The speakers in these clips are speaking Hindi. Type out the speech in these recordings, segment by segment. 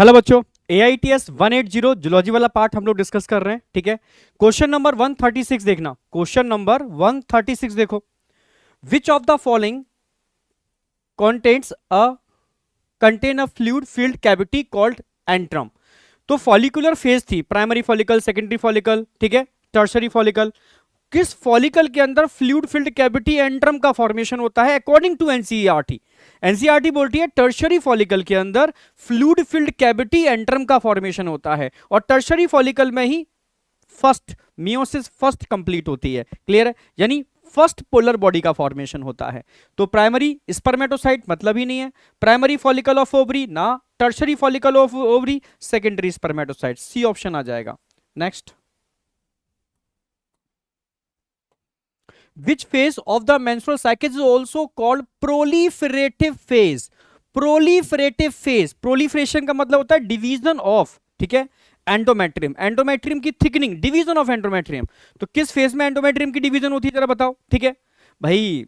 हेलो बच्चों, AITS 180 जूलॉजी वाला पार्ट हम लोग डिस्कस कर रहे हैं। ठीक है, क्वेश्चन नंबर 136 देखना। क्वेश्चन नंबर 136 देखो, विच of the following contains a contain a fluid filled cavity called antrum. तो फॉलिकुलर फेज थी, प्राइमरी फॉलिकल, सेकेंडरी फॉलिकल, ठीक है, टर्शरी फॉलिकल। किस फॉलिकल के अंदर फ्लूइड फिल्ड कैविटी एंट्रम का फॉर्मेशन होता है अकॉर्डिंग टू एनसीईआरटी? एनसीईआरटी बोलती है टर्शरी फॉलिकल के अंदर फ्लूइड फिल्ड कैविटी एंट्रम का फॉर्मेशन होता है और टर्शरी फॉलिकल में ही फर्स्ट मियोसिस फर्स्ट कंप्लीट होती है। क्लियर है? यानी फर्स्ट पोलर बॉडी का फॉर्मेशन होता है। तो प्राइमरी स्पर्मेटोसाइट मतलब ही नहीं है, प्राइमरी फॉलिकल ऑफ ओवरी ना, tertiary follicle of ovary, secondary spermatocyte. C option आ जाएगा। Next, which phase of the menstrual cycle is also called proliferative phase? proliferative phase, proliferation का मतलब होता है डिवीजन ऑफ, ठीक है, एंडोमेट्रियम, एंडोमेट्रियम की थिकनिंग, डिवीजन ऑफ एंडोमेट्रियम। तो किस फेज में एंडोमेट्रियम की डिवीजन होती है जरा बताओ। ठीक है भाई,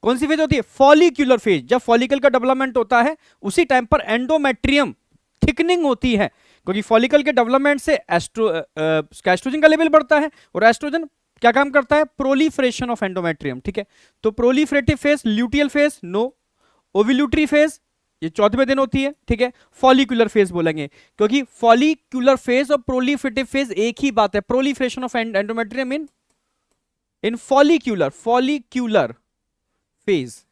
कौन सी फेज होती है? Follicular phase. जब फॉलिकल का डेवलपमेंट होता है उसी टाइम पर एंडोमेट्रियम थिकनिंग होती है, क्योंकि फॉलिकल के डेवलपमेंट से एस्ट्रोजन का लेवल बढ़ता है और एस्ट्रोजन क्या काम करता है? Proliferation of endometrium. ठीक है, तो proliferative phase, luteal phase no, ovulatory phase ये 14वें दिन होती है। ठीक है, फॉलिकुलर फेज बोलेंगे क्योंकि फॉलिकुलर फेज और प्रोलिफरेटिव फेज एक ही बात है। Proliferation of endometrium in follicular phase.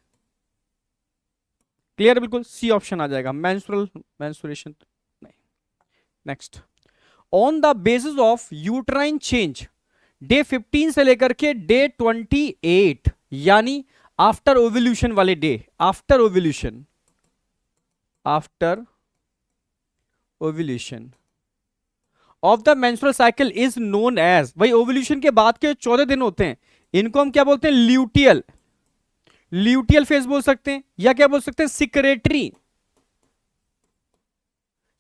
Clear? बिल्कुल सी ऑप्शन आ जाएगा। मेंस्ट्रुएशन नहीं। Next, on the basis of uterine change day 15 से लेकर के डे 28 यानी आफ्टर ओव्यूलेशन वाले day, after ovulation of the menstrual cycle is known as, भाई ओव्यूलेशन के बाद के 14 दिन होते हैं इनको हम क्या बोलते हैं? ल्यूटियल फेज बोल सकते हैं या क्या बोल सकते हैं?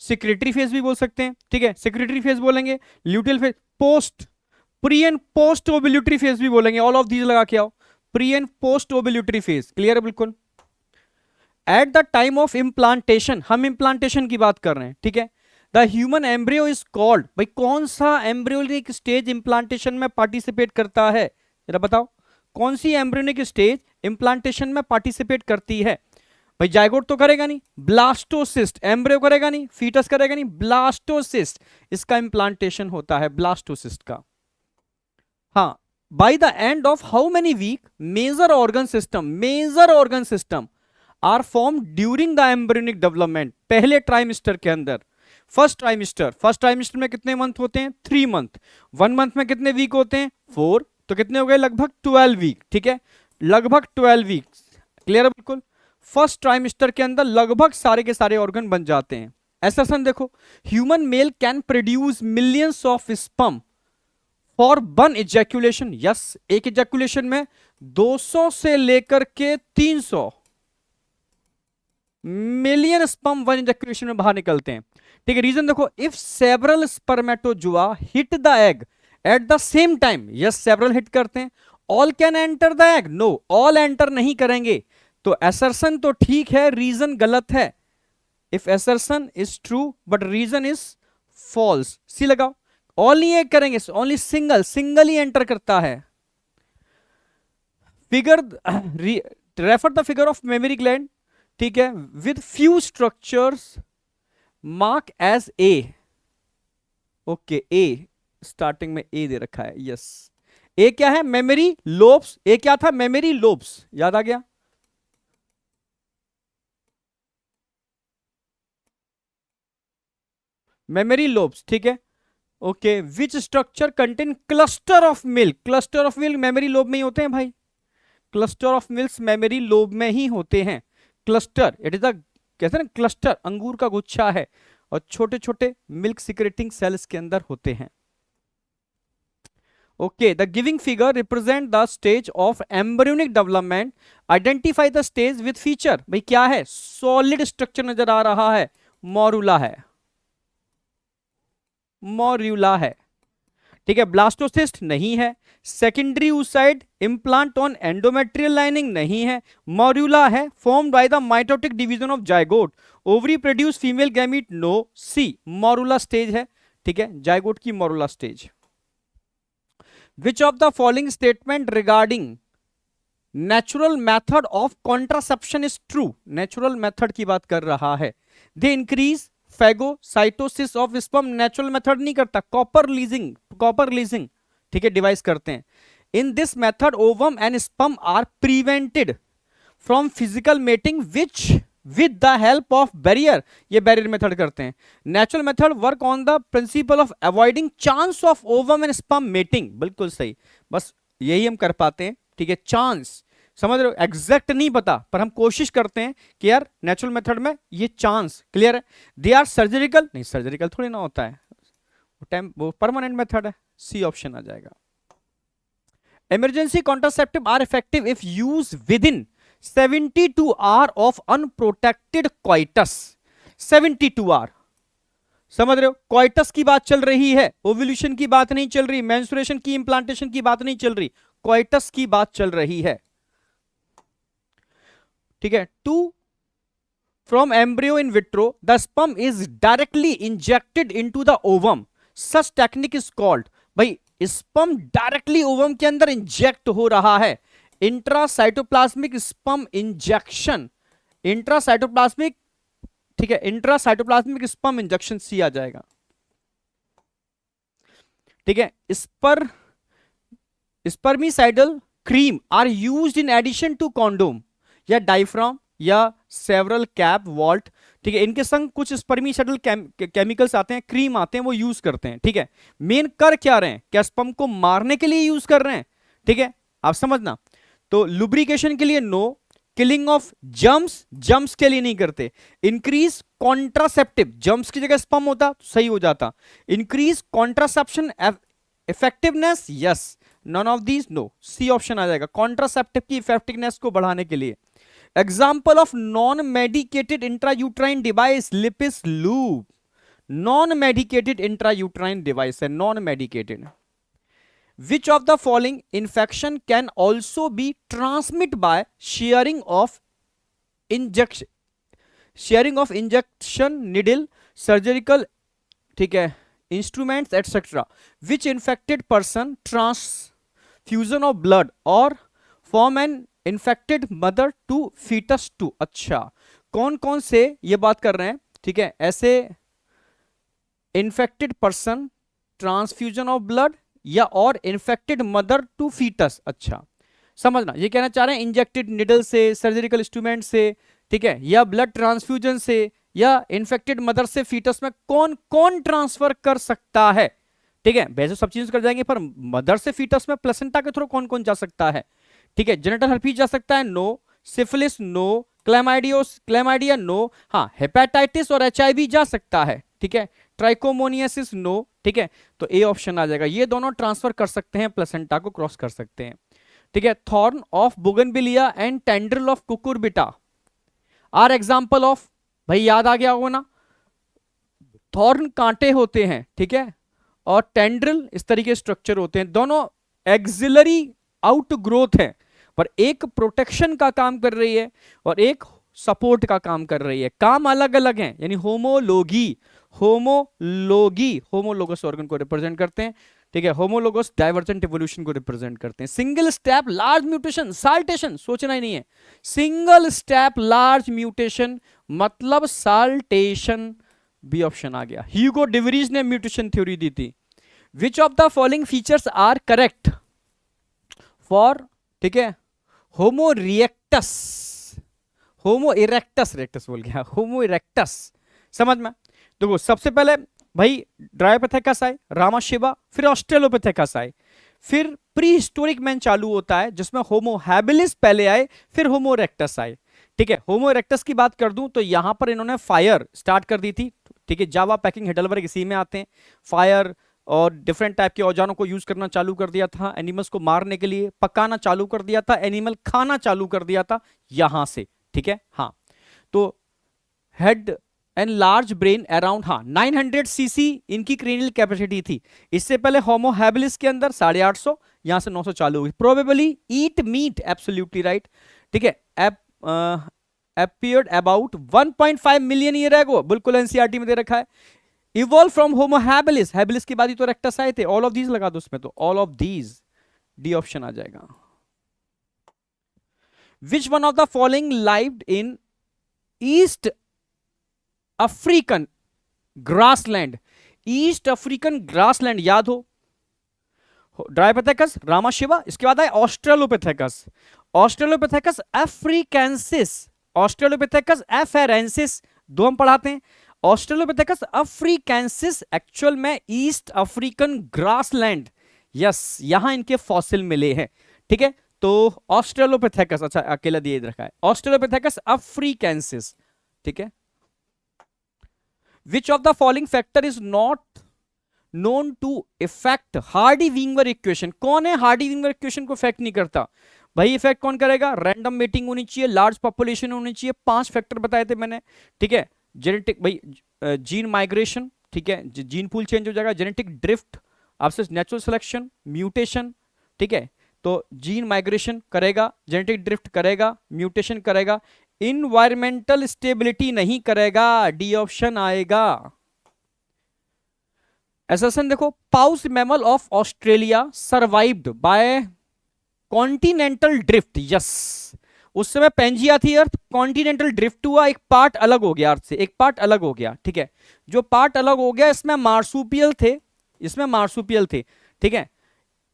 सिक्रेटरी फेज भी बोल सकते हैं। ठीक है, सिक्रेटरी फेज बोलेंगे, luteal phase, pre and post ovulatory phase भी बोलेंगे। ऑल ऑफ दीज लगा के आओ, pre and post ovulatory phase. Clear है? बिल्कुल। At the time of implantation, हम इम्प्लांटेशन की बात कर रहे हैं। ठीक है, the human embryo is called, भाई कौन सा एम्ब्रियोनिक स्टेज इम्प्लांटेशन में पार्टिसिपेट करता है? जरा बताओ, कौन सी एम्ब्रियोनिक स्टेज इम्प्लांटेशन में पार्टिसिपेट करती है? भाई जाइगोट तो करेगा नहीं, ब्लास्टोसिस्ट, एम्ब्रियो करेगा नहीं, फीटस करेगा नहीं, ब्लास्टोसिस्ट इसका इम्प्लांटेशन होता है, ब्लास्टोसिस्ट का। हाँ, by the end of how many week major organ system are form during the embryonic development, पहले ट्राइमेस्टर के अंदर। फर्स्ट ट्राइमेस्टर में कितने मंथ होते हैं? 3 मंथ। 1 मंथ में कितने वीक होते हैं? 4, तो कितने हो गए? लगभग 12 वीक। ठीक है, लगभग 12 वीक। क्लियर है? बिल्कुल। फर्स्ट ट्राइमेस्टर के अंदर लगभग सारे के सारे ऑर्गन बन जाते हैं। एसर्शन देखो, human male can produce millions of sperm for 1 ejaculation. Yes, एक इजैकुलेशन में 200 से लेकर के 300 मिलियन स्पर्म 1 इजैकुलेशन में बाहर निकलते हैं। ठीक है, रीजन देखो, if several spermatozoa hit the egg at the same time, yes several hit करते हैं, all can enter the egg, know all enter नहीं करेंगे। तो एसर्शन तो ठीक है, रीजन गलत है। If assertion is true but reason is false, C लगाओ। ऑल नहीं एक करेंगे, ओनली सिंगल ही एंटर करता है। Figure, refer the figure of mammary gland, ठीक है, with few structures mark as A. Okay, A starting में ए दे रखा है। यस, ए क्या है? Memory lobes. ए क्या था? Memory lobes. याद आ गया? Memory lobes. ठीक है, okay, which structure contain cluster of milk? Cluster of milk memory lobe में ही होते हैं भाई, cluster of milk memory lobe में ही होते हैं। क्लस्टर इट इज द, कहते हैं ना क्लस्टर, अंगूर का गुच्छा है और छोटे छोटे मिल्क सिक्रेटिंग सेल्स के अंदर होते हैं। Okay, the giving figure represent the stage of embryonic development, identify the stage with feature. भाई क्या है? सॉलिड स्ट्रक्चर नजर आ रहा है, मॉरूला है, ठीक है, ब्लास्टोसिस्ट नहीं है, secondary oocyte implant on endometrial lining नहीं है, मॉर्यूला है, formed by the mitotic division of zygote, ovary produce female gamete, no, C morula stage है, ठीक है, जायगोट की morula stage. Which of the following statement regarding natural method of contraception is true, natural method की बात कर रहा है, they increase phagocytosis of sperm, natural method नहीं करता, कॉपर लीजिंग ठीक है डिवाइस करते हैं। In this method ovum and sperm are prevented from physical mating which with the help of barrier, ये बैरियर मेथड करते हैं। Natural method work on the principle of avoiding chance of ovum and sperm mating, बिल्कुल सही, बस यही हम कर पाते हैं, ठीक है, चांस, समझ रहे हो, एग्जैक्ट नहीं पता पर हम कोशिश करते हैं कि यार नेचुरल मेथड में ये चांस क्लियर है। दे आर सर्जिकल, नहीं सर्जिकल थोड़ी ना होता है, वो परमानेंट मेथड है, सी ऑप्शन आ जाएगा। Emergency contraceptive are effective if use within 72 hour of unprotected coitus, 72 hour, समझ रहे हो, क्वाइटस की बात चल रही है, ओव्यूलेशन की बात नहीं चल रही, मेंस्ट्रुएशन की इंप्लांटेशन की बात नहीं चल रही, क्वाइटस की बात चल रही है, ठीक है। 2 from embryo in vitro the sperm is directly injected into the ovum, such technique is called, भाई स्पर्म डायरेक्टली ओवम के अंदर इंजेक्ट हो रहा है, इंट्रासाइटोप्लाज्मिक स्पर्म इंजेक्शन, इंट्रासाइटोप्लाज्मिक, ठीक है, इंट्रासाइटोप्लाज्मिक स्पर्म इंजेक्शन, सी आ जाएगा, ठीक है। Spermicidal cream are used in addition to condom या डायफ्राम या सेवरल कैप वॉल्ट, ठीक है, इनके संग कुछ स्पर्मिसाइडल केमिकल्स आते हैं, क्रीम आते हैं, वो यूज करते हैं, ठीक है। मेन कर क्या रहे हैं, क्या स्पर्म को मारने के लिए यूज कर रहे हैं, ठीक है, आप समझना। तो लुब्रिकेशन के लिए नो, किलिंग ऑफ जम्स के लिए नहीं करते, इंक्रीज कॉन्ट्रासेप्टिव, जम्स की जगह स्पर्म होता तो सही हो जाता, increase contraception effectiveness, yes, none of these, no, C option आ जाएगा, कॉन्ट्रासेप्टिव की इफेक्टिवनेस को बढ़ाने के लिए। Example of non medicated intrauterine device, Lippes loop, non medicated intrauterine device है, non medicated. Which of the following infection can also be transmit by sharing of injection needle, surgical, ठीक है, instruments etcetera, which infected person transfusion of blood और from an infected mother to foetus to, अच्छा कौन कौन से ये बात कर रहे हैं, ठीक है, ऐसे infected person, transfusion of blood या और इन्फेक्टेड मदर टू फीटस, अच्छा समझना, ये कहना चाह रहे हैं इंजेक्टेड निडल से, सर्जिकल इंस्ट्रूमेंट से, ठीक है, या ब्लड ट्रांसफ्यूजन से या इन्फेक्टेड मदर से फीटस में कौन कौन ट्रांसफर कर सकता है, ठीक है, वैसे सब चीजें कर जाएंगे पर मदर से फीटस में प्लेसेंटा के थ्रू कौन कौन जा सकता है, ठीक है, जेनिटल हर्पीज जा सकता है, no, syphilis no, chlamydia no, हाँ हेपेटाइटिस और HIV जा सकता है, ठीक है, ट्राइकोमोनियासिस नो, ठीक है, तो ए ऑप्शन आ जाएगा, ये दोनों ट्रांसफर कर सकते हैं, प्लेसेंटा को क्रॉस कर सकते हैं, ठीक है। Thorn of bougainvillea and tendril of cucurbita are example of, भाई याद आ गया होगा ना, थॉर्न कांटे होते हैं, ठीक है, और टेंड्रिल इस तरीके स्ट्रक्चर होते हैं, दोनों एक्सिलरी आउट ग्रोथ है, पर एक प्रोटेक्शन का काम कर रही है और एक सपोर्ट का काम कर रही है, काम अलग अलग हैं, यानी होमोलोगस ऑर्गन को रिप्रेजेंट करते हैं, ठीक है, होमोलोगस डाइवर्जेंट इवोल्यूशन को रिप्रेजेंट करते हैं। Single step large mutation, saltation, सोचना ही नहीं है, सिंगल स्टेप लार्ज म्यूटेशन मतलब साल्टेशन, बी ऑप्शन आ गया। ह्यूगो डिवरीज ने म्यूटेशन थ्योरी दी थी। Which of the following features are correct for, ठीक है, होमो इरेक्टस बोल गया, होमो इरेक्टस, समझ में, देखो सबसे पहले भाई ड्रायोपिथेकस आए, रामाशिबा, फिर ऑस्ट्रेलोपिथेकस आए, फिर प्री हिस्टोरिक मैन चालू होता है जिसमें होमो हैबिलिस पहले आए, फिर होमो इरेक्टस आए, ठीक है। होमो इरेक्टस की बात कर दूं तो यहां पर इन्होंने फायर स्टार्ट कर दी थी, ठीक है, जावा पैकिंग हेडलवर्ग इसी में आते हैं, फायर और डिफरेंट टाइप के औजारों को यूज करना चालू कर दिया था, एनिमल्स को मारने के लिए, पकाना चालू कर दिया था, एनिमल खाना चालू कर दिया था यहां से, ठीक है, हाँ। तो head and large brain around, हाँ 900 सीसी इनकी क्रेनियल कैपेसिटी थी। इससे पहले होमो हैबिलिस के अंदर 850, यहां से 900 चालू हुई। Probably eat meat, absolutely right, ठीक है। appeared about 1.5 million year ago, बिल्कुल एनसीईआरटी में दे रखा है। Evolve from Homo habilis, habilis के बाद ही तो रेक्टस आए थे। ऑल ऑफ दीज लगा दो उसमें, तो all of these, D option आ जाएगा। Which one of the following lived in east African grassland, east African grassland याद हो, ड्राइपेथेकस, रामाशिवा, इसके बाद आए australopithecus, australopithecus africanus, australopithecus afarensis, दो हम पढ़ाते हैं। ऑस्ट्रेलोपिथेकस अफ्रीकेंसिस एक्चुअल में ईस्ट अफ्रीकन ग्रासलैंड, यस, यहां इनके फॉसिल मिले हैं, ठीक है। तो ऑस्ट्रेलोपिथेकस, अच्छा अकेला दिए रखा है, ऑस्ट्रेलोपिथेकस अफ्रीकेंसिस, ठीक है। Which of the following factor is not known to affect Hardy Weinberg equation, कौन है हार्डी-विंगर इक्वेशन को इफेक्ट नहीं करता? भाई इफेक्ट कौन करेगा? रैंडम मेटिंग होनी चाहिए, लार्ज पॉपुलेशन होनी चाहिए, 5 फैक्टर बताए थे मैंने, ठीक है। जेनेटिक, भाई जीन माइग्रेशन, ठीक है, जीन पूल चेंज हो जाएगा, जेनेटिक ड्रिफ्ट, आपसे नेचुरल सिलेक्शन, म्यूटेशन, ठीक है। तो जीन माइग्रेशन करेगा, जेनेटिक ड्रिफ्ट करेगा, म्यूटेशन करेगा, इन्वायरमेंटल स्टेबिलिटी नहीं करेगा, डी ऑप्शन आएगा। एसेसन देखो, pouched mammal of Australia survived by continental drift, yes, उस समय पेंजिया थी अर्थ, कॉन्टिनेंटल ड्रिफ्ट हुआ, एक पार्ट अलग हो गया अर्थ से, एक पार्ट अलग हो गया, ठीक है। जो पार्ट अलग हो गया इसमें मार्सुपियल थे, इसमें मार्सुपियल थे, ठीक है।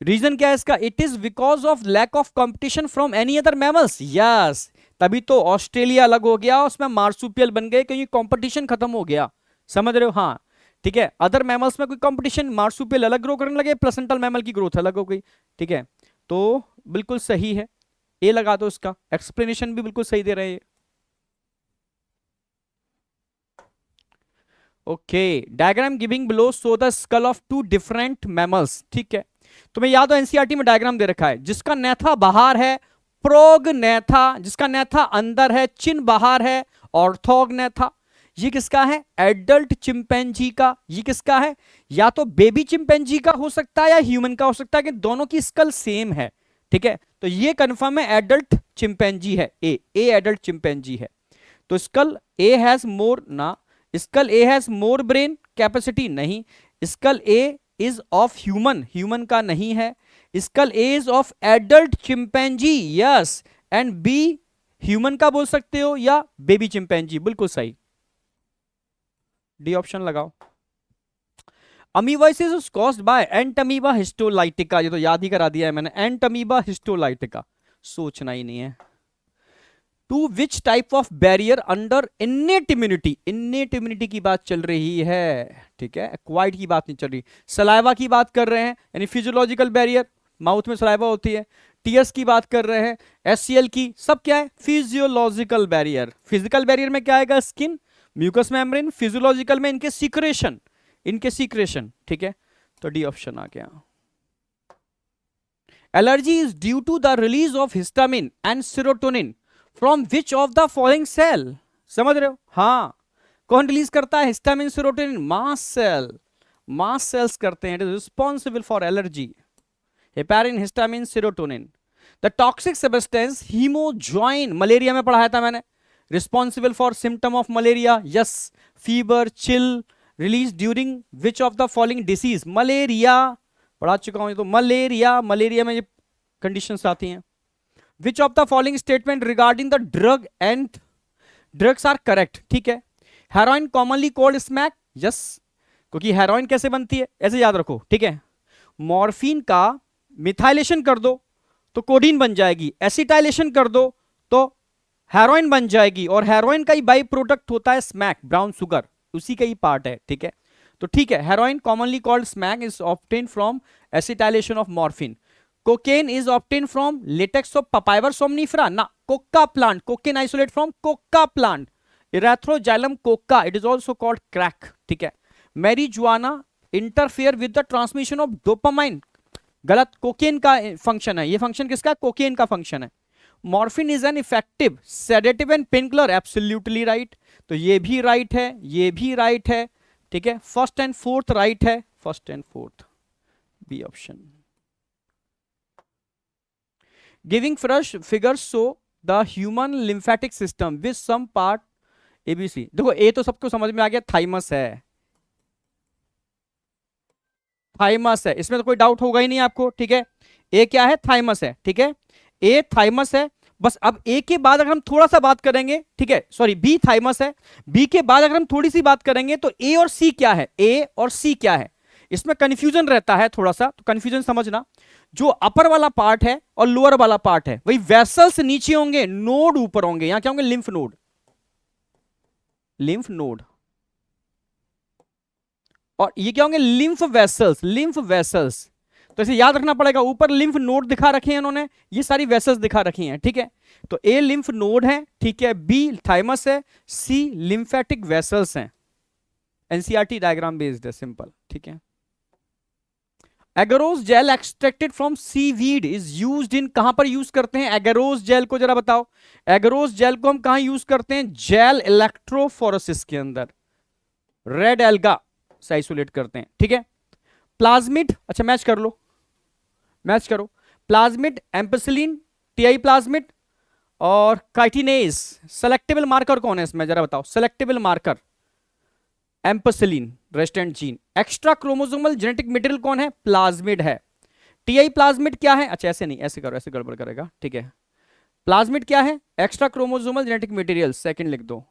रीजन क्या है इसका? It is because of lack of competition from any other mammals, yes, तभी तो ऑस्ट्रेलिया अलग हो गया, उसमें मार्सुपियल बन गए क्योंकि कंपटीशन खत्म हो गया, समझ रहे हो? हाँ, ठीक है। अदर मैमल्स में कोई कंपटीशन, मार्सुपियल अलग ग्रो करने लगे, प्लेसेंटल मैमल की ग्रोथ अलग हो गई, ठीक है। तो बिल्कुल सही है, ए लगा दो, इसका एक्सप्लेनेशन भी बिल्कुल सही दे रहे हैं। Okay, diagram giving below show the skull of 2 different mammals, ठीक है। तुम्हें याद हो एनसीईआरटी में डायग्राम दे रखा है, जिसका नेथा बाहर है प्रोग नेथा, जिसका नेथा अंदर है चिन बाहर है ऑर्थोग नेथा। ये किसका है? एडल्ट चिंपैंजी का। ये किसका है? या तो बेबी चिंपैंजी का हो सकता है या ह्यूमन का हो सकता है, कि दोनों की स्कल सेम है, ठीक है। तो ये कंफर्म है एडल्ट चिंपैंजी है, ए एडल्ट चिंपैंजी है। तो स्कल ए हैज मोर ना, skull A has more brain capacity, नहीं। Skull A is of human, human का नहीं है। Skull A is of adult chimpanzee, yes, and B human का बोल सकते हो या बेबी चिंपैंजी, बिल्कुल सही, डी ऑप्शन लगाओ। Amoebiasis is caused by entamoeba histolytica, ये तो याद ही करा दिया है मैंने, एंटमीबा हिस्टोलाइटिका, सोचना ही नहीं है। To which type of barrier under innate immunity, innate immunity की बात चल रही है, ठीक है, एक्वायर्ड की बात नहीं चल रही। सलाइवा की बात कर रहे हैं, यानी फिजियोलॉजिकल बैरियर, माउथ में सलाइवा होती है। टीयर्स की बात कर रहे हैं, एचसीएल की, सब क्या है? Physiological barrier. फिजिकल बैरियर में क्या आएगा? स्किन, म्यूकस मेम्ब्रेन, फिजियोलॉजिकल में इनके सीक्रेशन, इनके सीक्रेशन, ठीक है। तो डी ऑप्शन आ गया। Allergy is due to the release of histamine and serotonin from which of the following cell, समझ रहे हो? हाँ, कौन रिलीज करता है histamine serotonin? Mast cell, mast cells करते हैं, it is responsible for allergy, heparin, histamine, serotonin. The toxic substance haemozoin, malaria में पढ़ाया था मैंने, responsible for symptom of malaria, yes, fever, chill, release during which of the following disease, malaria पढ़ा चुका हूं, ये तो मलेरिया, मलेरिया में ये कंडीशंस आती हैं। Which of the following statement regarding the drug and drugs are correct, ठीक है। Heroin commonly called smack, yes, क्योंकि हेरोइन कैसे बनती है ऐसे याद रखो, ठीक है। मॉर्फिन का मिथाइलेशन कर दो तो कोडीन बन जाएगी, एसिटाइलेशन कर दो तो हेरोइन बन जाएगी, और हेरोइन का ही बाई प्रोडक्ट होता है स्मैक, ब्राउन शुगर, उसी का ही पार्ट है, ठीक है। तो ठीक है, heroin commonly called smack is obtained from acetylation of morphine. Cocaine is obtained from latex of papaver somniferum, ना, coca plant, cocaine isolate from coca plant, erythroxylum coca, it is also called crack, ठीक है। Marijuana interfere with the transmission of dopamine, गलत, कोकेन का फंक्शन है ये, फंक्शन किसका? कोकेन का फंक्शन है। Morphine is an effective sedative and painkiller, absolutely right. तो ये भी राइट है, ये भी राइट है, ठीक है। फर्स्ट एंड फोर्थ राइट है, first and fourth, B option. Giving fresh figures so the human lymphatic system with some part ABC. देखो ए तो सबको समझ में आ गया, थाइमस है, थाइमस है, इसमें तो कोई डाउट होगा ही नहीं आपको, ठीक है। ए क्या है, थाइमस है, ठीक है, ए थाइमस है। बस अब ए के बाद अगर हम थोड़ा सा बात करेंगे, ठीक है, सॉरी बी थाइमस है, बी के बाद अगर हम थोड़ी सी बात करेंगे तो ए और सी क्या है, ए और सी क्या है, इसमें कंफ्यूजन रहता है थोड़ा सा, तो कंफ्यूजन समझना। जो अपर वाला पार्ट है और लोअर वाला पार्ट है, वही वेसल्स नीचे होंगे, नोड ऊपर होंगे, यहां क्या होंगे, लिम्फ नोड, लिम्फ नोड, और ये क्या होंगे, लिम्फ वेसल्स, लिम्फ वेसल्स। तो इसे याद रखना पड़ेगा, ऊपर लिम्फ नोड दिखा रखे हैं इन्होंने, ये सारी वेसल्स दिखा रखी हैं, ठीक है। तो ए लिम्फ नोड है, ठीक है, बी थाइमस है, सी लिम्फेटिक वेसल्स हैं। एनसीईआरटी डायग्राम बेस्ड है, सिंपल, ठीक है। Agarose gel extracted from seaweed is used in, कहां पर यूज करते हैं एगरोस जेल को, जरा बताओ। एगरोस जेल को हम कहां यूज करते हैं, जेल इलेक्ट्रोफोरेसिस के अंदर, रेड एल्गा से आइसोलेट करते हैं, ठीक है। प्लाज्मिड, अच्छा मैच कर लो, मैच करो, प्लाज्मिड, एम्पेसिलिन, टीआई प्लाज्मिड और काइटिनेज। सेलेक्टेबल मार्कर कौन है इसमें, जरा बताओ, selectable marker ampicillin resistant gene. Extra chromosomal genetic material कौन है, प्लाज्मिड है। टीआई प्लाज्मिड क्या है, अच्छा ऐसे नहीं, ऐसे करो, ऐसे गड़बड़ करेगा, ठीक है। प्लाज्मिड क्या है, extra chromosomal genetic material, second लिख दो।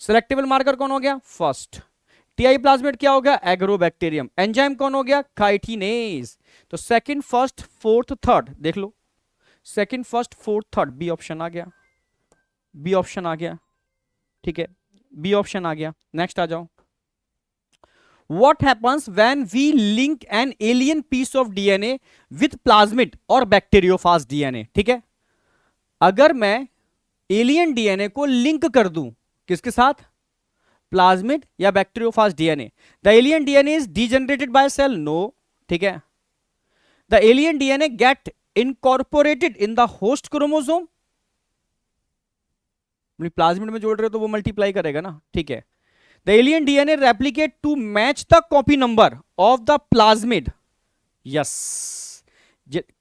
सेलेक्टेबल मार्कर कौन हो गया, फर्स्ट। टीआई प्लाज्मिड क्या हो गया, एग्रोबैक्टीरियम। एंजाइम कौन हो गया, काइटिनेज। तो सेकंड, फर्स्ट, फोर्थ, थर्ड देख लो, second, first, fourth, third, B option आ गया, बी ऑप्शन आ गया, ठीक है, बी ऑप्शन आ गया। नेक्स्ट आ जाओ। What happens when we link an alien piece of DNA with plasmid और bacteriophage DNA, ठीक है। अगर मैं एलियन डीएनए को लिंक कर दूं किसके साथ, प्लाज्मिड या bacteriophage DNA, the alien DNA is degenerated by cell, no, ठीक है। The alien DNA get incorporated in the host chromosome, plasmid में जोड़ रहे हो तो वो मल्टीप्लाई करेगा ना, ठीक है। The alien DNA replicate to match the copy number of the plasmid, yes.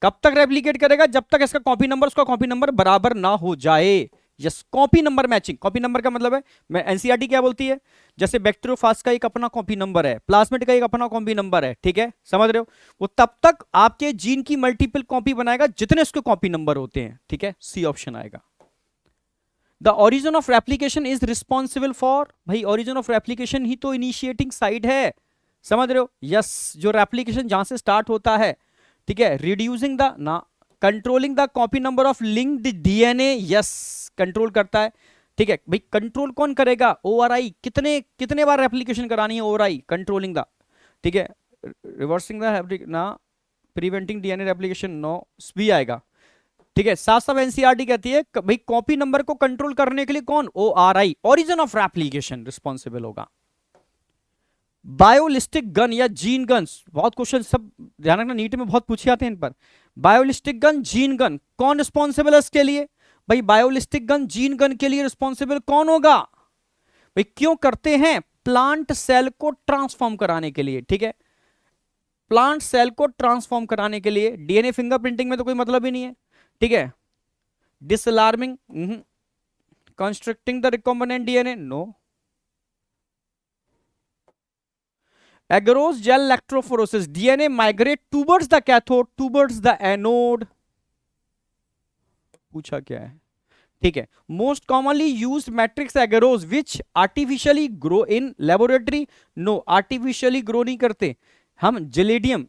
कब तक रेप्लिकेट करेगा, जब तक इसका कॉपी नंबर उसका कॉपी नंबर बराबर ना हो जाए, yes. Copy number matching, copy number का मतलब है, मैं एनसीईआरटी क्या बोलती है, जैसे बैक्टीरियोफाज का एक अपना कॉपी नंबर है, प्लाज्मिड का एक अपना कॉपी नंबर है, ठीक है, समझ रहे हो। वो तब तक आपके जीन की मल्टीपल कॉपी बनाएगा जितने उसके कॉपी नंबर होते हैं, ठीक है, सी ऑप्शन आएगा। The origin of replication is responsible for, भाई ऑरिजिन ऑफ रेप्लिकेशन ही तो इनिशिएटिंग साइड है, समझ रहे हो, यस। जो रेप्लिकेशन जहां से स्टार्ट होता है, ठीक है, रिड्यूसिंग द ना, controlling the copy number of linked DNA, yes, control करता है, ठीक है। भाई कंट्रोल कौन करेगा, ओआरआई, कितने कितने बार रेप्लिकेशन करानी है, ओआरआई कंट्रोलिंग द, ठीक है। रिवर्सिंग द ना, प्रिवेंटिंग डीएनए रेप्लिकेशन, नो, भी आएगा, ठीक है। साथ साथ एनसीईआरटी कहती है भाई कॉपी नंबर को कंट्रोल करने के लिए कौन, ORI, origin of replication responsible होगा। बायोलिस्टिक गन या जीन गन, बहुत क्वेश्चन सब ध्यान रखना, नीट में बहुत पूछे आते हैं इन पर। बायोलिस्टिक गन, जीन गन, कौन रिस्पॉन्सिबल है इसके लिए, भाई बायोलिस्टिक गन, जीन गन के लिए रिस्पॉन्सिबल कौन होगा, भाई क्यों करते हैं, प्लांट सेल को ट्रांसफॉर्म कराने के लिए, ठीक है। प्लांट सेल को ट्रांसफॉर्म कराने के लिए, डीएनए फिंगरप्रिंटिंग में तो कोई मतलब ही नहीं है, ठीक है। Disarming, constructing the recombinant DNA, no. Agarose gel electrophoresis, DNA migrate towards the cathode, towards the anode, पूछा क्या है, ठीक है। Most commonly used matrix agarose which artificially grow in laboratory, no, artificially grow नहीं करते हम, जेलेडियम,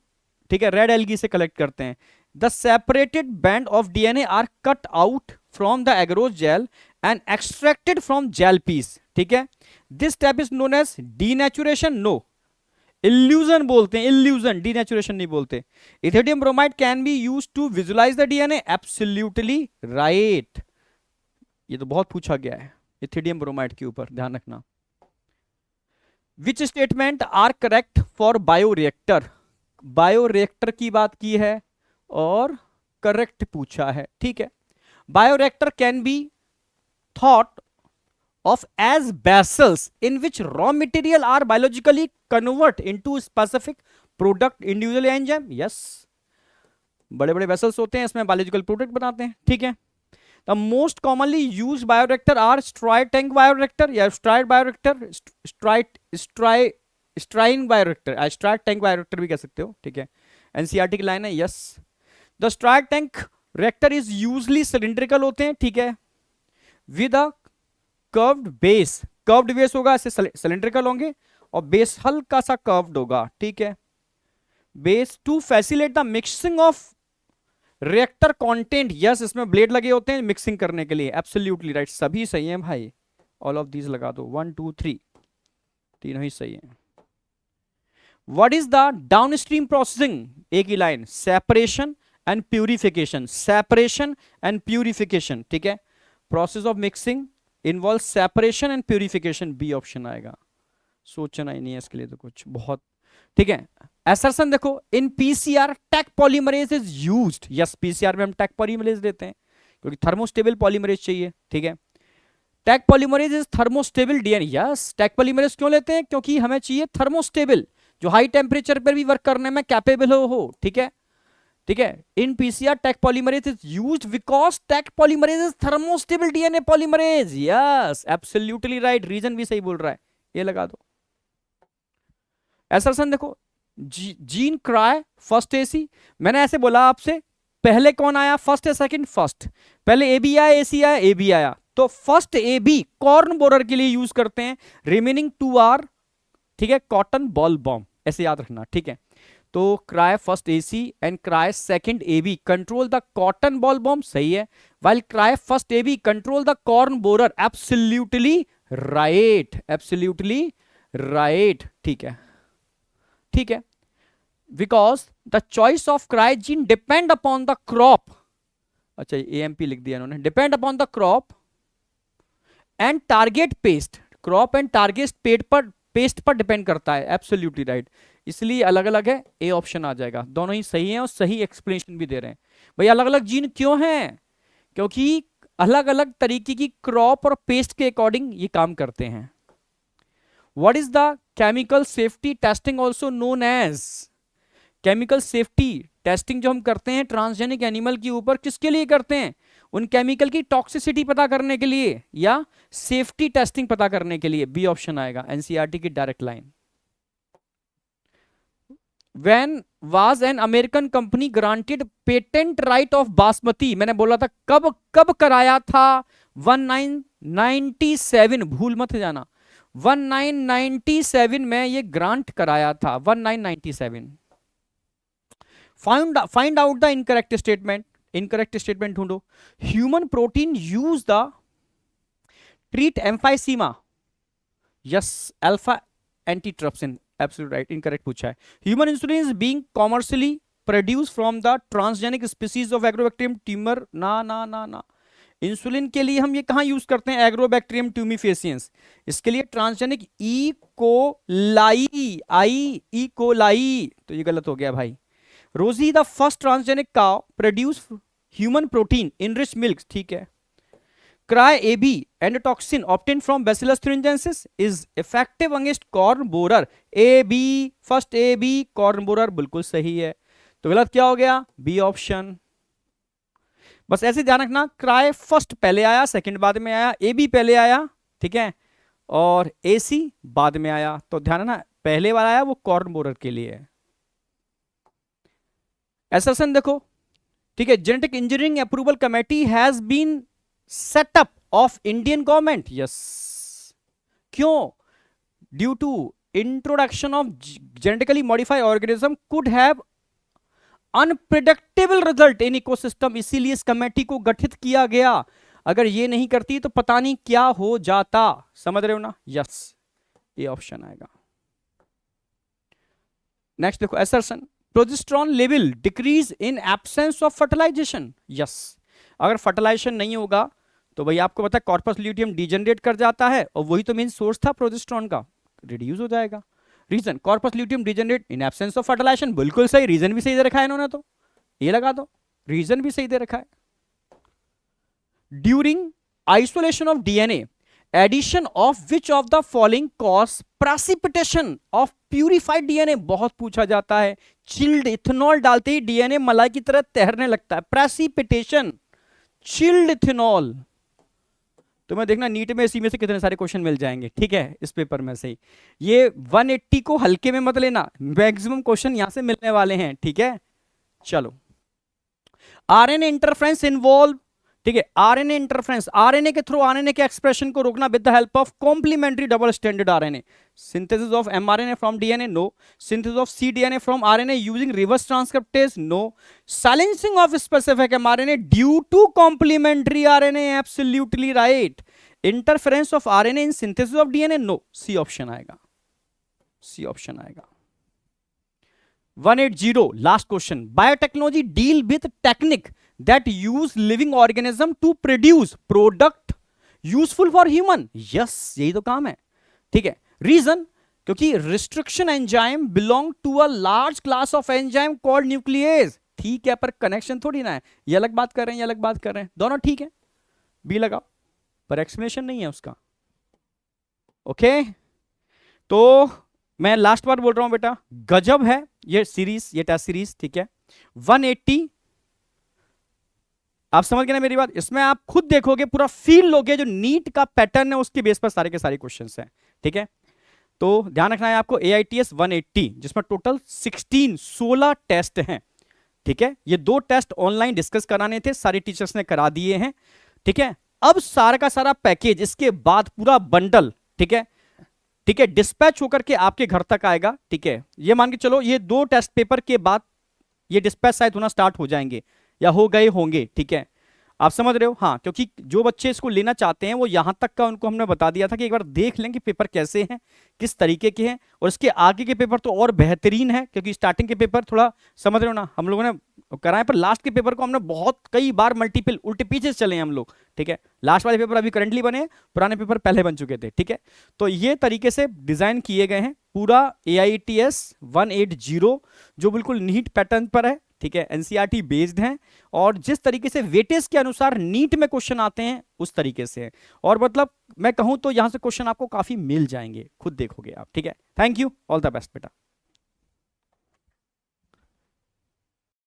ठीक है, रेड एल्गी से कलेक्ट करते हैं। The separated band of DNA are cut out from the agarose gel and extracted from gel piece, ठीक है। This step is known as denaturation, no, illusion बोलते हैं, illusion, denaturation नहीं बोलते। Ethidium bromide can be used to visualize the DNA, absolutely right, ये तो बहुत पूछा गया है इथिडियम ब्रोमाइड के ऊपर, ध्यान रखना। Which statement are correct for bioreactor, bioreactor की बात की है और करेक्ट पूछा है, ठीक है। Bioreactor can be thought of as vessels in which raw material are biologically convert into specific product individual enzyme. Yes, बड़े बड़े वेसल्स होते हैं, इसमें बायोलॉजिकल प्रोडक्ट बनाते हैं, ठीक है. The most commonly use bioreactor are stirred tank bioreactor या stirred bioreactor, stirred bioreactor, stirred tank bioreactor भी कह सकते हो, ठीक है. एनसीईआरटी की लाइन है. Yes, the STRIDE tank reactor is usually cylindrical होते हैं, ठीक है, with a curved base. Curved base होगा, ऐसे सिलिंड्रिकल होंगे और बेस हल्का सा कर्व्ड होगा, ठीक है. Base to facilitate the mixing of reactor content. Yes, इसमें ब्लेड लगे होते हैं मिक्सिंग करने के लिए. एब्सोल्युटली राइट, सभी सही हैं भाई. ऑल ऑफ दीज लगा दो, 1 2 3, तीनों ही सही हैं. What is the downstream processing? एक ही line, separation and purification. Separation and purification, ठीक है. Process of mixing involve separation and purification. B option आएगा. सोचना ही नहीं है इसके लिए तो कुछ बहुत, ठीक है. एसरसन देखो, इन PCR Taq polymerase is used. Yes, PCR में हम टैक पॉलीमरेज लेते हैं क्योंकि थर्मोस्टेबल पॉलीमरेज चाहिए, ठीक है. टैक polymerase is thermostable DNA. Yes, Taq polymerase क्यों लेते हैं? क्योंकि हमें चाहिए थर्मोस्टेबल, जो हाई टेम्परेचर पर भी वर्क करने में कैपेबल हो, ठीक है, ठीक है. In PCR Taq polymerase is used because Taq polymerase is thermostable DNA polymerase. Yes, absolutely right, reason भी सही बोल रहा है, ये लगा दो. एसरसन देखो, जीन क्राई फर्स्ट एसी. मैंने ऐसे बोला आपसे, पहले कौन आया, फर्स्ट या सेकंड? फर्स्ट. पहले ए बी आया, एसी आया, ए बी आया, तो first A B corn borer के लिए यूज करते हैं. रिमेनिंग 2 आर, ठीक है, कॉटन बॉल बॉम्ब. ऐसे याद रखना, ठीक है. तो cry first AC and cry second AB control the cotton boll बॉम्ब. सही है. While cry first AB control the corn borer. Absolutely right, absolutely right, ठीक है, ठीक है. Because the choice of cry gene depend upon the crop. अच्छा, एएमपी लिख दिया इन्होंने. Depend upon the crop and target pest. Crop and target pest पर डिपेंड करता है. एब्सोल्युटली राइट, इसलिए अलग अलग है. ए ऑप्शन आ जाएगा. दोनों ही सही हैं और सही एक्सप्लेनेशन भी दे रहे हैं. भाई अलग अलग जीन क्यों हैं? क्योंकि अलग अलग तरीके की क्रॉप और पेस्ट के अकॉर्डिंग ये काम करते हैं. What is the chemical safety testing also known as? Chemical safety testing जो हम करते हैं ट्रांसजेनिक एनिमल के ऊपर, किसके लिए करते हैं? उन केमिकल की टॉक्सिसिटी पता करने के लिए या सेफ्टी टेस्टिंग पता करने के लिए. बी ऑप्शन आएगा, एनसीईआरटी की direct line. When was an American company granted patent right of basmati? मैंने बोला था कब कब कराया था? 1997, भूल मत जाना. 1997 में ये ग्रांट कराया था. 1997. Find out the incorrect statement. Incorrect statement ढूंढो. Human protein use the treat emphysema. Yes, alpha antitrypsin. Absolutely right, incorrect पूछा है. Human insulin is being commercially produced from the transgenic species of Agrobacterium tumor. ना. इंसुलिन के लिए हम ये कहाँ यूज करते हैं? Agrobacterium tumefaciens. इसके लिए ट्रांसजेनिक ई कोलाई, तो ये गलत हो गया भाई. रोजी the first transgenic cow produce human protein enrich milk, ठीक है. Cry AB endotoxin obtained from Bacillus thuringiensis is effective against corn borer. AB, first AB corn borer बिल्कुल सही है. तो गलत क्या हो गया? B option. बस ऐसे ध्यान रखना, क्राई फर्स्ट पहले आया, सेकंड बाद में आया, AB पहले आया, ठीक है, और AC बाद में आया. तो ध्यान रखना, पहले वाला आया वो कॉर्न बोरर के लिए है. एसरसन देखो, ठीक है. Genetic engineering approval committee has been set up of Indian government. Yes, क्यों? Due to introduction of genetically modified organism could have unpredictable result in ecosystem. इसीलिए इस कमेटी को गठित किया गया. अगर ये नहीं करती तो पता नहीं क्या हो जाता. समझ रहे हो ना? यस, ये ऑप्शन आएगा. नेक्स्ट देखो, assertion progesterone level decrease in absence of fertilization. Yes, अगर फर्टिलाइजेशन नहीं होगा तो भाई आपको पता है कॉर्पस ल्यूटियम डिजेनरेट कर जाता है और वही तो मेन सोर्स था प्रोजेस्टेरॉन का, रिड्यूस हो जाएगा. Reason corpus luteum degenerate in absence of fertilization. बिल्कुल सही, रीजन भी सही दे रखा है इन्होंने, तो ये लगा दो, रीजन भी सही दे रखा है. During isolation of DNA addition of which of the following cause precipitation of purified DNA, बहुत पूछा जाता है। चिल्ड इथेनॉल डालते ही डीएनए मलाई की तरह तैरने लगता है, प्रेसिपिटेशन, चिल्ड इथेनॉल। तो मैं देखना नीट में इसी में से कितने सारे क्वेश्चन मिल जाएंगे, ठीक है, इस पेपर में से ही। ये 180 को हल्के में मत लेना, मैक्सिमम क्वेश्चन यहां से मिलने वाले हैं, ठीक है। चलो, आरएनए इंटरफ्रेंस इन्वॉल्व, ठीक है, आरएनए इंटरफ्रेंस, आरएनए के थ्रू आरएनए के एक्सप्रेशन को रोकना with the help of complementary double standard RNA, synthesis of mRNA from DNA, no, synthesis of cDNA from RNA using reverse transcriptase, no, silencing of specific mRNA due to complementary RNA, absolutely right, interference of RNA in synthesis of DNA, no, C option आएगा, सी ऑप्शन आएगा। 180 last question, biotechnology deal with technique that use living organism to produce product useful for human, yes, यही तो काम है, ठीक है। रीजन, क्योंकि restriction enzyme belong to a large class of enzyme called nuclease, ठीक है, पर कनेक्शन थोड़ी ना है, ये अलग बात कर रहे हैं, ये अलग बात कर रहे हैं, दोनों ठीक है, बी लगाओ, पर एक्सप्लेनेशन नहीं है उसका, ओके। तो मैं लास्ट बार बोल रहा हूं बेटा, गजब है ये सीरीज, ये टेस्ट सीरीज, ठीक है। 180 आप समझ गए ना मेरी बात, इसमें आप खुद देखोगे, पूरा फील लोगे, जो नीट का पैटर्न है उसके बेस पर सारे के सारे क्वेश्चंस हैं, ठीक है। तो ध्यान रखना है आपको, AITS 180 जिसमें टोटल 16 टेस्ट हैं, ठीक है। ये 2 टेस्ट ऑनलाइन डिस्कस कराने थे, सारे टीचर्स ने करा दिए हैं, ठीक है। अब सारा का सारा पैकेज, इसके बाद पूरा बंडल, ठीक है, ठीक है, डिस्पैच होकर के आपके घर तक आएगा, ठीक है। ये मान के चलो, ये 2 टेस्ट पेपर के बाद ये डिस्पैच शायद होना स्टार्ट हो जाएंगे या हो गए होंगे, ठीक है, आप समझ रहे हो, हाँ, क्योंकि जो बच्चे इसको लेना चाहते हैं वो यहां तक का उनको हमने बता दिया था कि एक बार देख लें कि पेपर कैसे हैं, किस तरीके के हैं, और इसके आगे के पेपर तो और बेहतरीन है, क्योंकि स्टार्टिंग के पेपर थोड़ा समझ रहे हो ना, हम लोगों ने कराए, पर लास्ट के पेपर को हमने बहुत कई बार मल्टीपल उल्टे पीछे चले हैं हम लोग, ठीक है। लास्ट वाले पेपर अभी करंटली बने, पुराने पेपर पहले बन चुके थे, ठीक है। तो ये तरीके से डिजाइन किए गए हैं पूरा AITS 180, जो बिल्कुल नीट पैटर्न पर है, ठीक है, NCERT बेस्ड है, और जिस तरीके से वेटेज के अनुसार नीट में क्वेश्चन आते हैं उस तरीके से है, और मतलब मैं कहूं तो यहां से क्वेश्चन आपको काफी मिल जाएंगे, खुद देखोगे आप, ठीक है। Thank you, all the best बेटा।